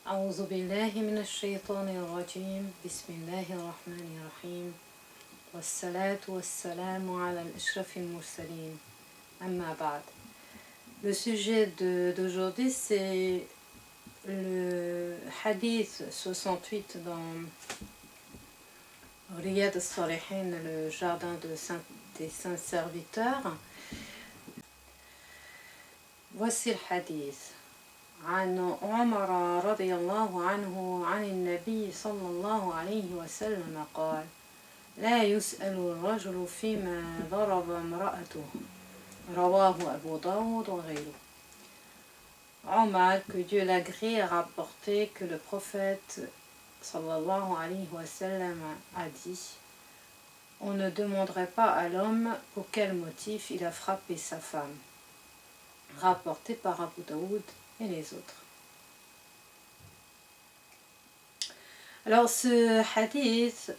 أعوذ بالله من الشيطان الرجيم بسم الله الرحمن الرحيم والصلاة والسلام على الأشرف المرسلين أما بعد. Le sujet d'aujourd'hui c'est le hadith 68 dans Riyad al-Salihin, le jardin des saints serviteurs. Voici le hadith. عن عمر رضي الله عنه عن النبي صلى الله عليه وسلم قال لا يسأل الرجل فيما ضرب امرأته رواه أبو داود وغيره. Omar, que Dieu l'agrée, a rapporté que le prophète sallallahu alayhi wa sallam a dit: on ne demanderait pas à l'homme pour quel motif il a frappé sa femme. Rapporté par Abu Daoud et les autres. Alors ce hadith,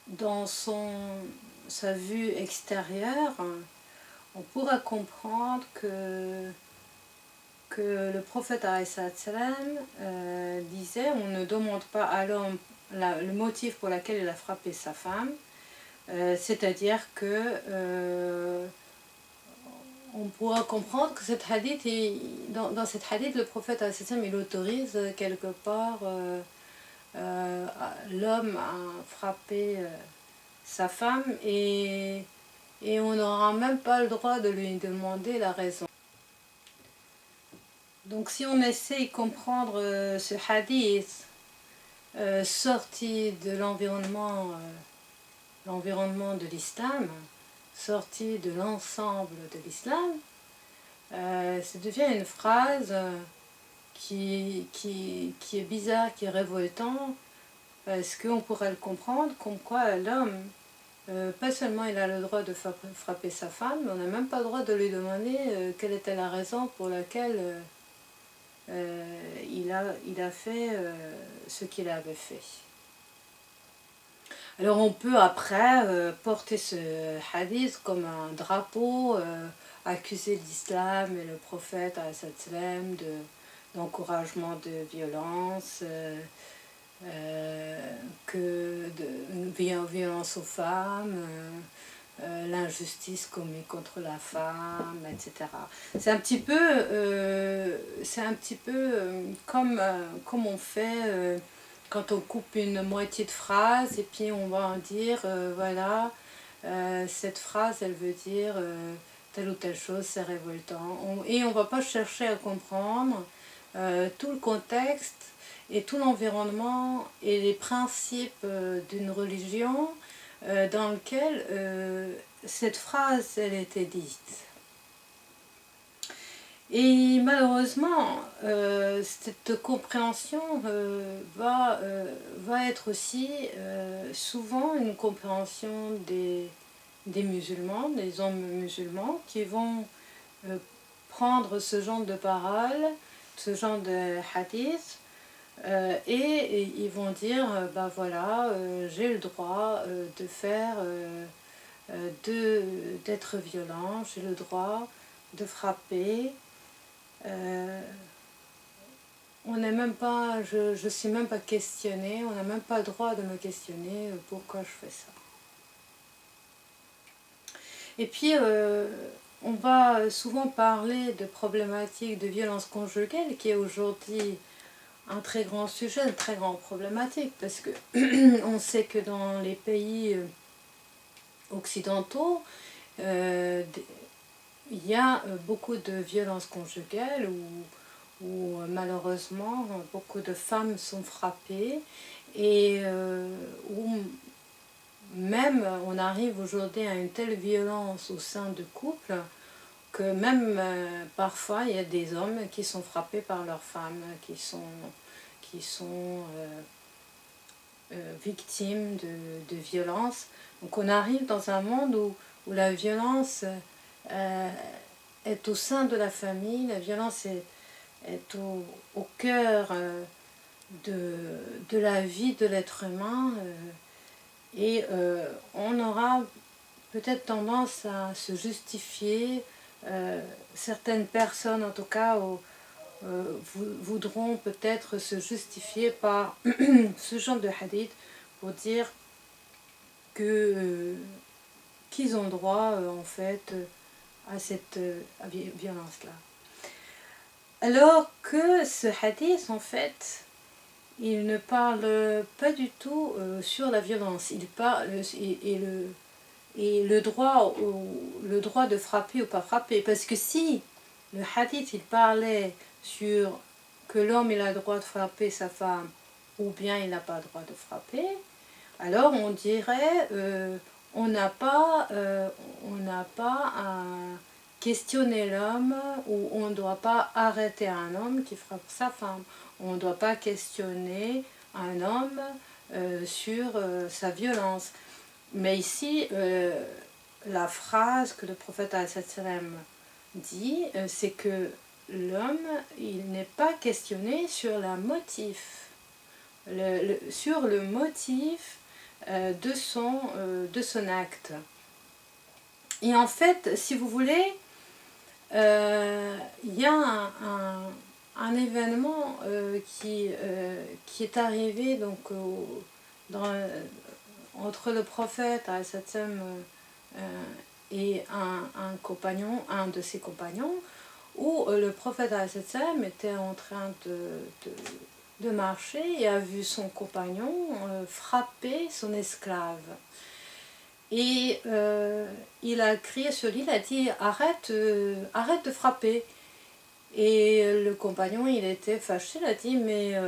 dans sa vue extérieure, on pourra comprendre que le prophète disait on ne demande pas à l'homme le motif pour lequel il a frappé sa femme, c'est-à-dire que on pourra comprendre que cet hadith dans cet hadith, le prophète il autorise quelque part l'homme à frapper sa femme et on n'aura même pas le droit de lui demander la raison. Donc si on essaie de comprendre ce hadith sorti de l'environnement de l'islam, sorti de l'ensemble de l'islam, ça devient une phrase qui est bizarre, qui est révoltant, parce qu'on pourrait le comprendre comme quoi l'homme, pas seulement il a le droit de frapper sa femme, mais on n'a même pas le droit de lui demander quelle était la raison pour laquelle il a fait ce qu'il avait fait. Alors on peut après porter ce hadith comme un drapeau, accuser l'islam et le prophète d'encouragement de violence, violence aux femmes, l'injustice commise contre la femme, etc. C'est un petit peu comme on fait quand on coupe une moitié de phrase et puis on va en dire voilà, cette phrase elle veut dire telle ou telle chose, c'est révoltant, et on ne va pas chercher à comprendre tout le contexte et tout l'environnement et les principes d'une religion dans lequel cette phrase elle était dite. Et malheureusement, cette compréhension va être aussi souvent une compréhension des musulmans, des hommes musulmans, qui vont prendre ce genre de paroles, ce genre de hadith, et ils vont dire, ben voilà, j'ai le droit de faire, d'être violent, j'ai le droit de frapper. On n'est même pas, je suis même pas questionnée, on n'a même pas le droit de me questionner pourquoi je fais ça. Et puis on va souvent parler de problématiques de violence conjugale, qui est aujourd'hui un très grand sujet, une très grande problématique, parce que on sait que dans les pays occidentaux, il y a beaucoup de violences conjugales où malheureusement beaucoup de femmes sont frappées et où même on arrive aujourd'hui à une telle violence au sein de couples que même parfois il y a des hommes qui sont frappés par leurs femmes, qui sont victimes de violences. Donc on arrive dans un monde où la violence est au sein de la famille, la violence est au cœur de la vie de l'être humain, et on aura peut-être tendance à se justifier, certaines personnes en tout cas, voudront peut-être se justifier par ce genre de hadith pour dire que qu'ils ont droit en fait à cette violence-là. Alors que ce hadith en fait il ne parle pas du tout sur la violence, il parle et le droit de frapper ou pas frapper, parce que si le hadith il parlait sur que l'homme il a le droit de frapper sa femme ou bien il n'a pas le droit de frapper, alors on dirait on n'a pas à questionner l'homme, ou on ne doit pas arrêter un homme qui frappe sa femme, on ne doit pas questionner un homme sur sa violence. Mais ici la phrase que le prophète dit, c'est que l'homme il n'est pas questionné sur la motif, sur le motif de son acte. Et en fait, si vous voulez, il y a un événement qui est arrivé donc entre le prophète et un compagnon, un de ses compagnons, où le prophète était en train de marcher et a vu son compagnon frapper son esclave. Et il a crié sur lui, il a dit arrête de frapper. Et le compagnon il était fâché, il a dit mais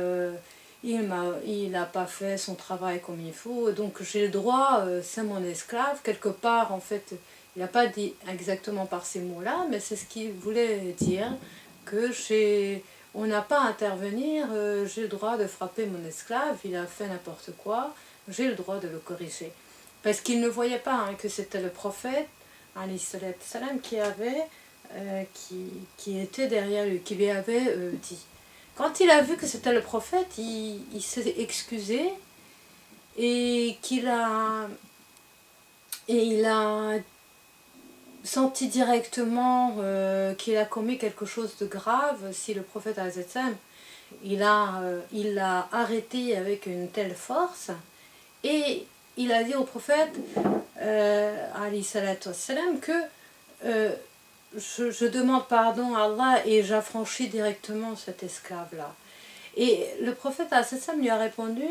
il n'a pas fait son travail comme il faut, donc j'ai le droit, c'est mon esclave, quelque part en fait, il n'a pas dit exactement par ces mots-là, mais c'est ce qu'il voulait dire, que on n'a pas à intervenir, j'ai le droit de frapper mon esclave, il a fait n'importe quoi, j'ai le droit de le corriger. Parce qu'il ne voyait pas que c'était le prophète, salam, qui était derrière lui, qui lui avait dit. Quand il a vu que c'était le prophète, il s'est excusé et il a senti directement qu'il a commis quelque chose de grave. Si le prophète il l'a arrêté avec une telle force, et il a dit au prophète que je demande pardon à Allah et j'affranchis directement cet esclave-là. Et le prophète lui a répondu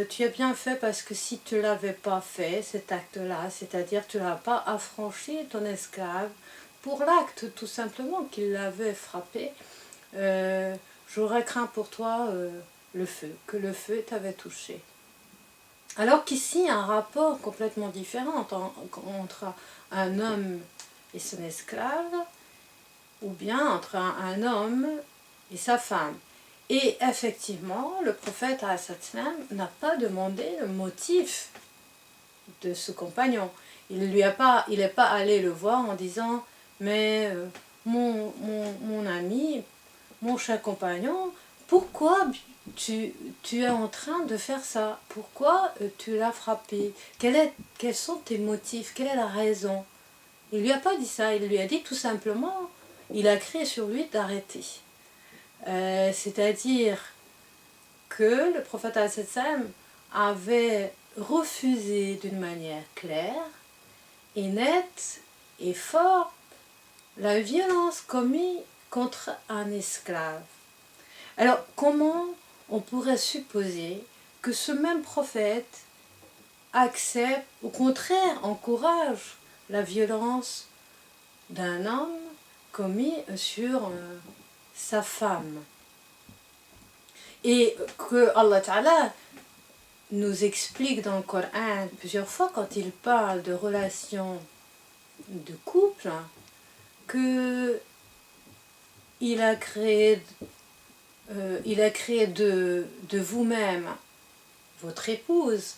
tu as bien fait, parce que si tu ne l'avais pas fait, cet acte-là, c'est-à-dire tu n'as pas affranchi ton esclave pour l'acte tout simplement qu'il l'avait frappé, j'aurais craint pour toi le feu, que le feu t'avait touché. Alors qu'ici, il y a un rapport complètement différent entre un homme et son esclave, ou bien entre un homme et sa femme. Et effectivement, le prophète n'a pas demandé le motif de ce compagnon. Il n'est pas allé le voir en disant « Mais mon ami, mon cher compagnon, pourquoi tu es en train de faire ça? Pourquoi tu l'as frappé? Quels sont tes motifs? Quelle est la raison ?» Il ne lui a pas dit ça, il lui a dit tout simplement, il a crié sur lui d'arrêter. C'est-à-dire que le prophète avait refusé d'une manière claire et nette et forte la violence commise contre un esclave. Alors comment on pourrait supposer que ce même prophète accepte, au contraire encourage la violence d'un homme commis sur sa femme? Et que Allah Ta'ala nous explique dans le Coran plusieurs fois, quand il parle de relations de couple, que il a créé de vous-même votre épouse,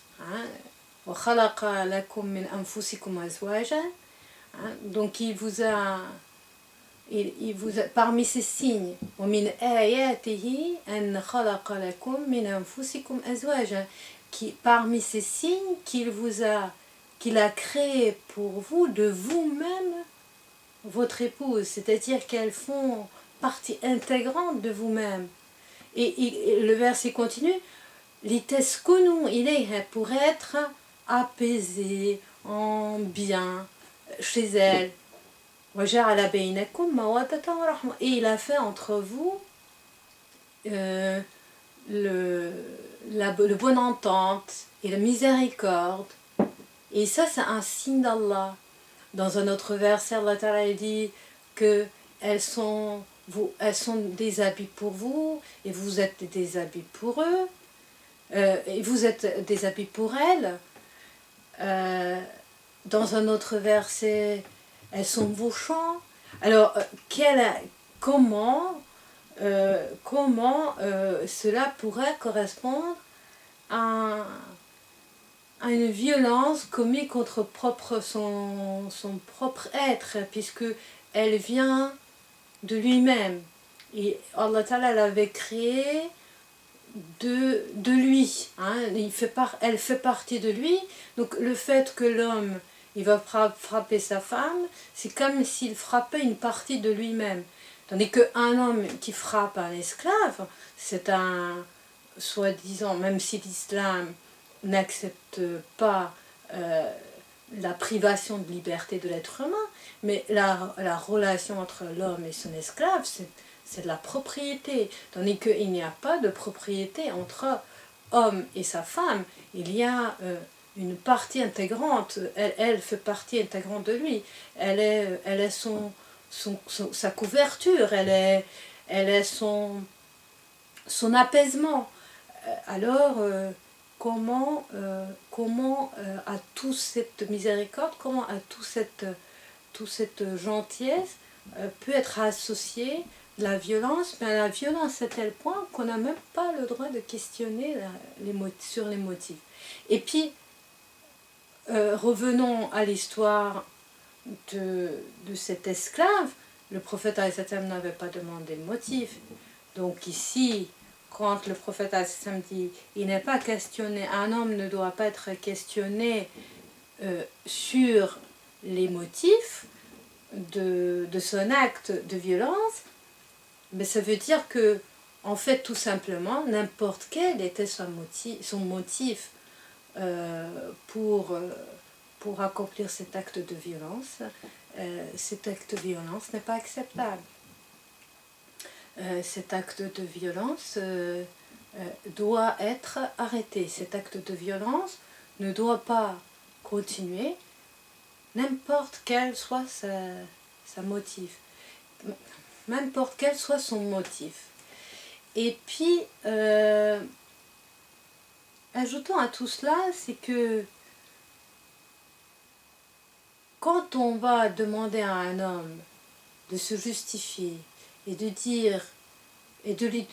donc il vous a parmi ces signes, parmi ces signes qu'il a créé pour vous de vous-même votre épouse, c'est-à-dire qu'elles font partie intégrante de vous-même. Et le verset continue, litaskunu ilayha, pour être apaisé, en bien, chez elle. وَجَعَلَ بَيْنَكُمْ مَوَدَّةً وَرَحْمَةً. Et il a fait entre vous le bonne entente et la miséricorde. Et ça, c'est un signe d'Allah. Dans un autre verset, Allah Ta'ala dit que elles sont des habits pour vous et vous êtes des habits pour eux. Et vous êtes des habits pour elles. Dans un autre verset, elles sont vos champs. Alors, comment cela pourrait correspondre à une violence commise contre son propre être, puisque elle vient de lui-même. Et Allah Ta'ala l'avait créé de lui. Hein. Elle fait partie de lui. Donc le fait que l'homme il va frapper sa femme, c'est comme s'il frappait une partie de lui-même. Tandis qu'un homme qui frappe un esclave, c'est un, soi-disant, même si l'islam n'accepte pas la privation de liberté de l'être humain, mais la relation entre l'homme et son esclave, c'est de la propriété. Tandis qu'il n'y a pas de propriété entre homme et sa femme. Il y a une partie intégrante, elle fait partie intégrante de lui. Elle est sa couverture, elle est son apaisement. Alors, comment à toute cette miséricorde, comment à toute cette gentillesse peut être associée la violence, mais la violence à tel point qu'on n'a même pas le droit de questionner sur les motifs. Et puis, revenons à l'histoire de cet esclave. Le prophète n'avait pas demandé le motif. Donc ici, quand le prophète dit il n'est pas questionné, un homme ne doit pas être questionné sur les motifs de son acte de violence, mais ça veut dire que, en fait, tout simplement, n'importe quel était son motif pour accomplir cet acte de violence, n'est pas acceptable. Cet acte de violence doit être arrêté. Cet acte de violence ne doit pas continuer, n'importe quel soit sa motif, n'importe quel soit son motif. Et puis, ajoutons à tout cela, c'est que quand on va demander à un homme de se justifier et de dire,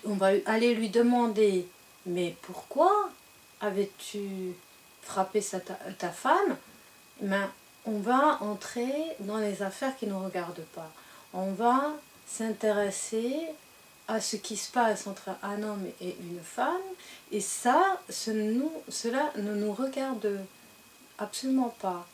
on va aller lui demander, mais pourquoi avais-tu frappé ta femme? Ben, on va entrer dans les affaires qui ne nous regardent pas. On va s'intéresser à ce qui se passe entre un homme et une femme, et cela ne nous regarde absolument pas.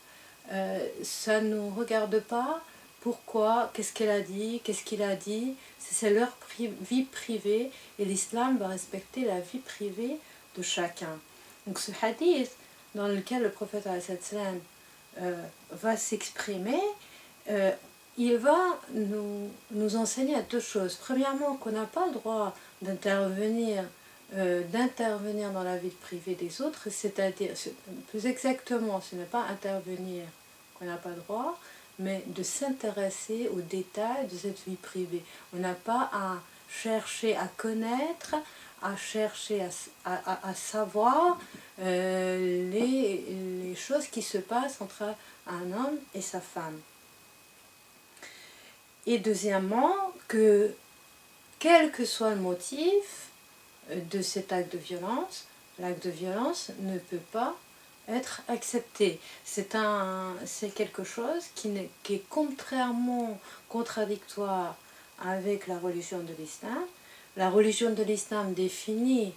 Ça ne nous regarde pas. Pourquoi? Qu'est-ce qu'elle a dit? Qu'est-ce qu'il a dit? C'est leur vie privée, et l'islam va respecter la vie privée de chacun. Donc ce hadith dans lequel le prophète va s'exprimer, il va nous enseigner à deux choses. Premièrement, qu'on n'a pas le droit d'intervenir dans la vie privée des autres, c'est-à-dire, plus exactement, ce n'est pas intervenir qu'on n'a pas le droit, mais de s'intéresser aux détails de cette vie privée. On n'a pas à chercher à connaître, à chercher à savoir les choses qui se passent entre un homme et sa femme. Et deuxièmement, que quel que soit le motif de cet acte de violence, l'acte de violence ne peut pas être accepté. C'est quelque chose qui est contradictoire avec la religion de l'islam. La religion de l'islam définit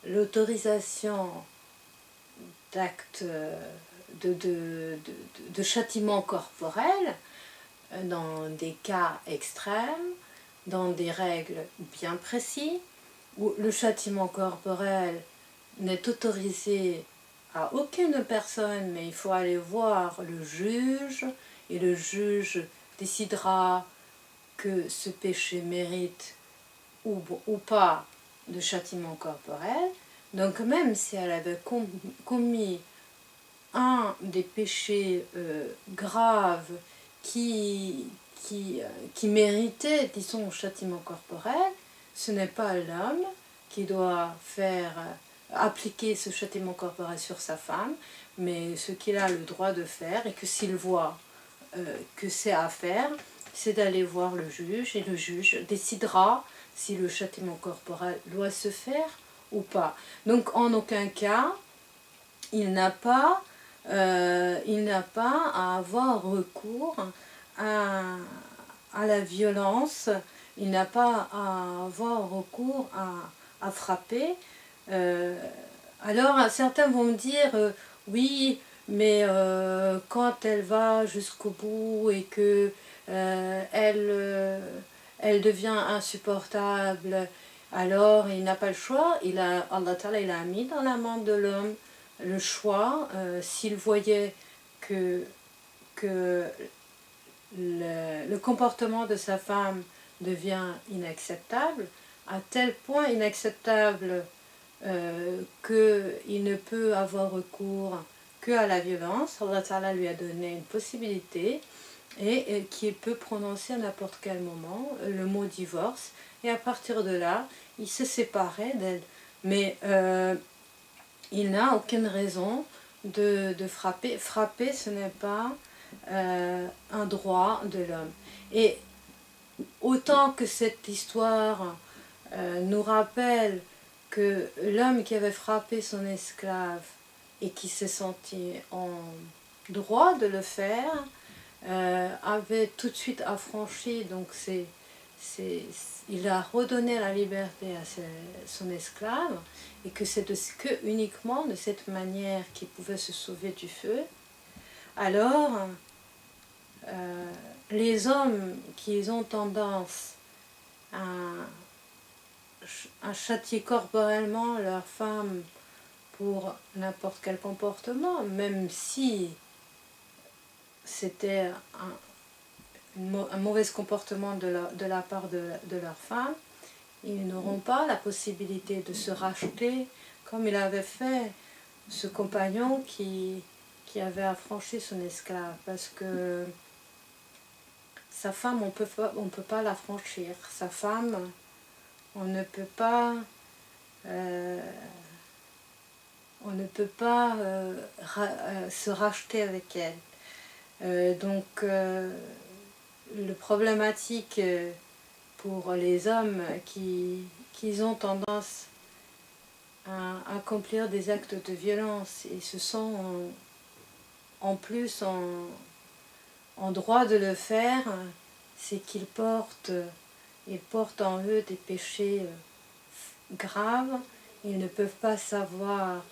l'autorisation d'actes de châtiment corporel dans des cas extrêmes, dans des règles bien précises, où le châtiment corporel n'est autorisé à aucune personne, mais il faut aller voir le juge, et le juge décidera que ce péché mérite ou pas de châtiment corporel. Donc même si elle avait commis un des péchés graves qui méritait, disons, châtiment corporel, ce n'est pas l'homme qui doit faire appliquer ce châtiment corporel sur sa femme, mais ce qu'il a le droit de faire, et que s'il voit que c'est à faire, c'est d'aller voir le juge, et le juge décidera si le châtiment corporel doit se faire ou pas. Donc en aucun cas, il n'a pas à avoir recours à la violence, il n'a pas à avoir recours à frapper. Alors certains vont me dire, oui, mais quand elle va jusqu'au bout et que elle devient insupportable, alors il n'a pas le choix. Allah Ta'ala, il a mis dans la main de l'homme le choix, s'il voyait que le comportement de sa femme devient inacceptable, à tel point inacceptable qu'il ne peut avoir recours qu'à la violence. Allah Ta'ala lui a donné une possibilité et qu'il peut prononcer à n'importe quel moment le mot divorce, et à partir de là, il se séparait d'elle. Mais il n'a aucune raison de frapper. Frapper, ce n'est pas un droit de l'homme. Et autant que cette histoire nous rappelle que l'homme qui avait frappé son esclave et qui s'est senti en droit de le faire, avait tout de suite affranchi, donc il a redonné la liberté à son esclave, et que c'est uniquement de cette manière qu'il pouvait se sauver du feu. Alors, les hommes qui ont tendance à châtier corporellement leur femme pour n'importe quel comportement, même si c'était un mauvais comportement de la part de leur femme, ils n'auront pas la possibilité de se racheter comme il avait fait ce compagnon qui avait affranchi son esclave, parce que sa femme, on peut pas l'affranchir. Sa femme, on ne peut pas se racheter avec elle. Donc le problématique pour les hommes qui ont tendance à accomplir des actes de violence et se sont en plus en droit de le faire, c'est qu'ils portent en eux des péchés graves. Ils ne peuvent pas savoir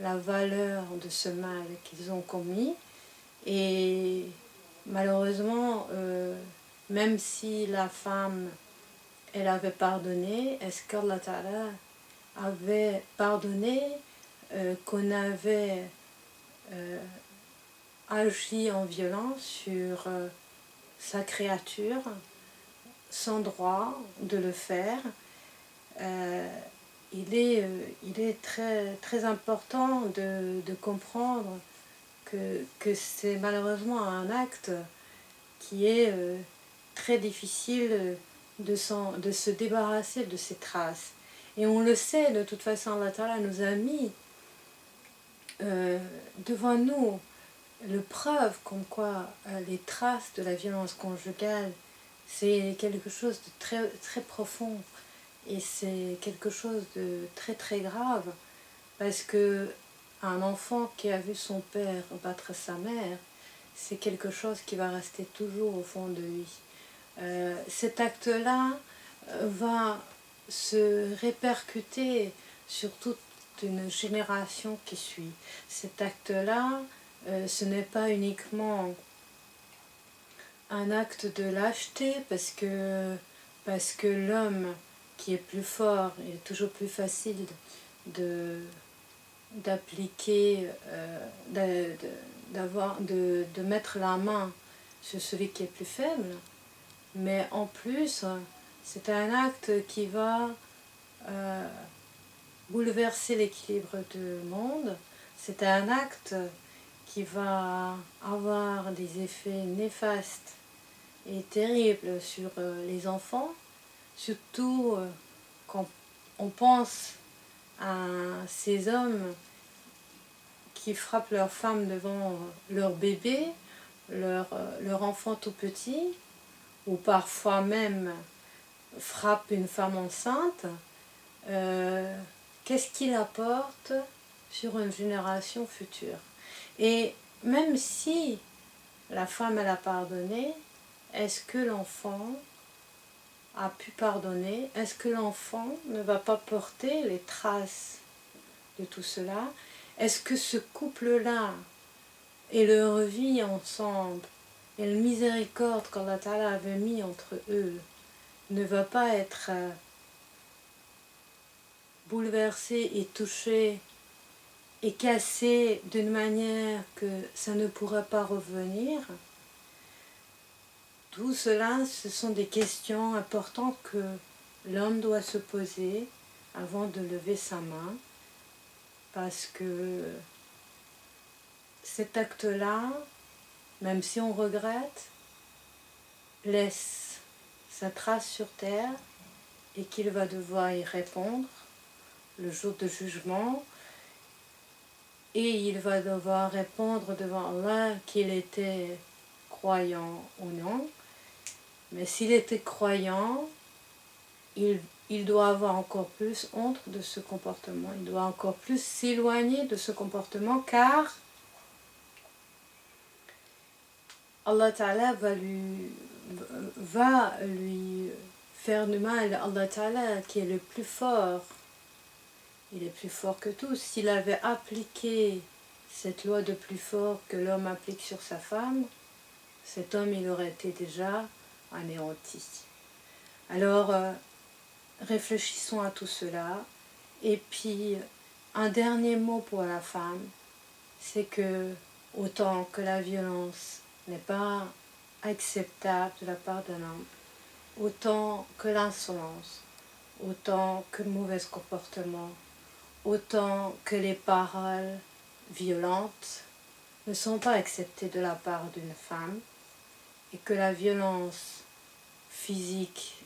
la valeur de ce mal qu'ils ont commis, et malheureusement, même si la femme, elle avait pardonné, est-ce qu'Allah Ta'ala avait pardonné qu'on avait agi en violence sur sa créature sans droit de le faire? Il est très, très important de comprendre que c'est malheureusement un acte qui est très difficile de se débarrasser de ces traces. Et on le sait, de toute façon, Allah Ta'ala nous a mis devant nous le preuve comme quoi les traces de la violence conjugale, c'est quelque chose de très, très profond, et c'est quelque chose de très très grave, parce que un enfant qui a vu son père battre sa mère, c'est quelque chose qui va rester toujours au fond de lui. Cet acte-là va se répercuter sur toute une génération qui suit. Cet acte-là, ce n'est pas uniquement un acte de lâcheté, parce que parce que l'homme qui est plus fort, il est toujours plus facile d'appliquer, de mettre la main sur celui qui est plus faible, mais en plus, c'est un acte qui va bouleverser l'équilibre du monde, c'est un acte qui va avoir des effets néfastes et terribles sur les enfants, surtout quand on pense à ces hommes qui frappent leurs femmes devant leur bébé, leur enfant tout petit, ou parfois même frappent une femme enceinte. Qu'est-ce qu'il apporte sur une génération future? Et même si la femme elle a pardonné, est-ce que l'enfant a pu pardonner? Est-ce que l'enfant ne va pas porter les traces de tout cela? Est-ce que ce couple-là et leur vie ensemble et le miséricorde qu'Allah Ta'ala avait mis entre eux ne va pas être bouleversé et touché et cassé d'une manière que ça ne pourrait pas revenir? Tout cela, ce sont des questions importantes que l'homme doit se poser avant de lever sa main, parce que cet acte-là, même si on regrette, laisse sa trace sur terre et qu'il va devoir y répondre le jour de jugement, et il va devoir répondre devant Allah qu'il était croyant ou non. Mais s'il était croyant, il doit avoir encore plus honte de ce comportement, il doit encore plus s'éloigner de ce comportement, car Allah Ta'ala va lui faire du mal. Allah Ta'ala qui est le plus fort, il est plus fort que tous. S'il avait appliqué cette loi de plus fort que l'homme applique sur sa femme, cet homme il aurait été déjà anéanti. Alors réfléchissons à tout cela. Et puis un dernier mot pour la femme, c'est que autant que la violence n'est pas acceptable de la part d'un homme, autant que l'insolence, autant que le mauvais comportement, autant que les paroles violentes ne sont pas acceptées de la part d'une femme, et que la violence physique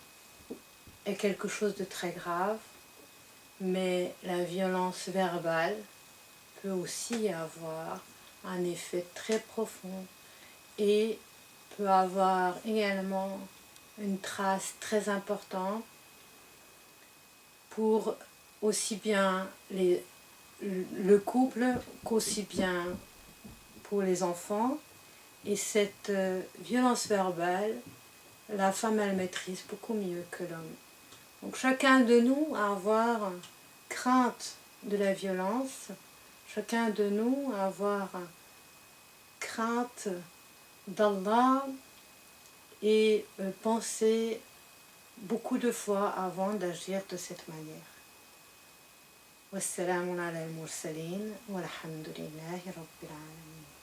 est quelque chose de très grave, mais la violence verbale peut aussi avoir un effet très profond et peut avoir également une trace très importante pour aussi bien le couple qu'aussi bien pour les enfants. Et cette violence verbale, la femme elle maîtrise beaucoup mieux que l'homme. Donc chacun de nous a à avoir crainte de la violence, chacun de nous a à avoir crainte d'Allah et penser beaucoup de fois avant d'agir de cette manière. Wassalamun ala al-mursalin walhamdulillahi rabbil alamin.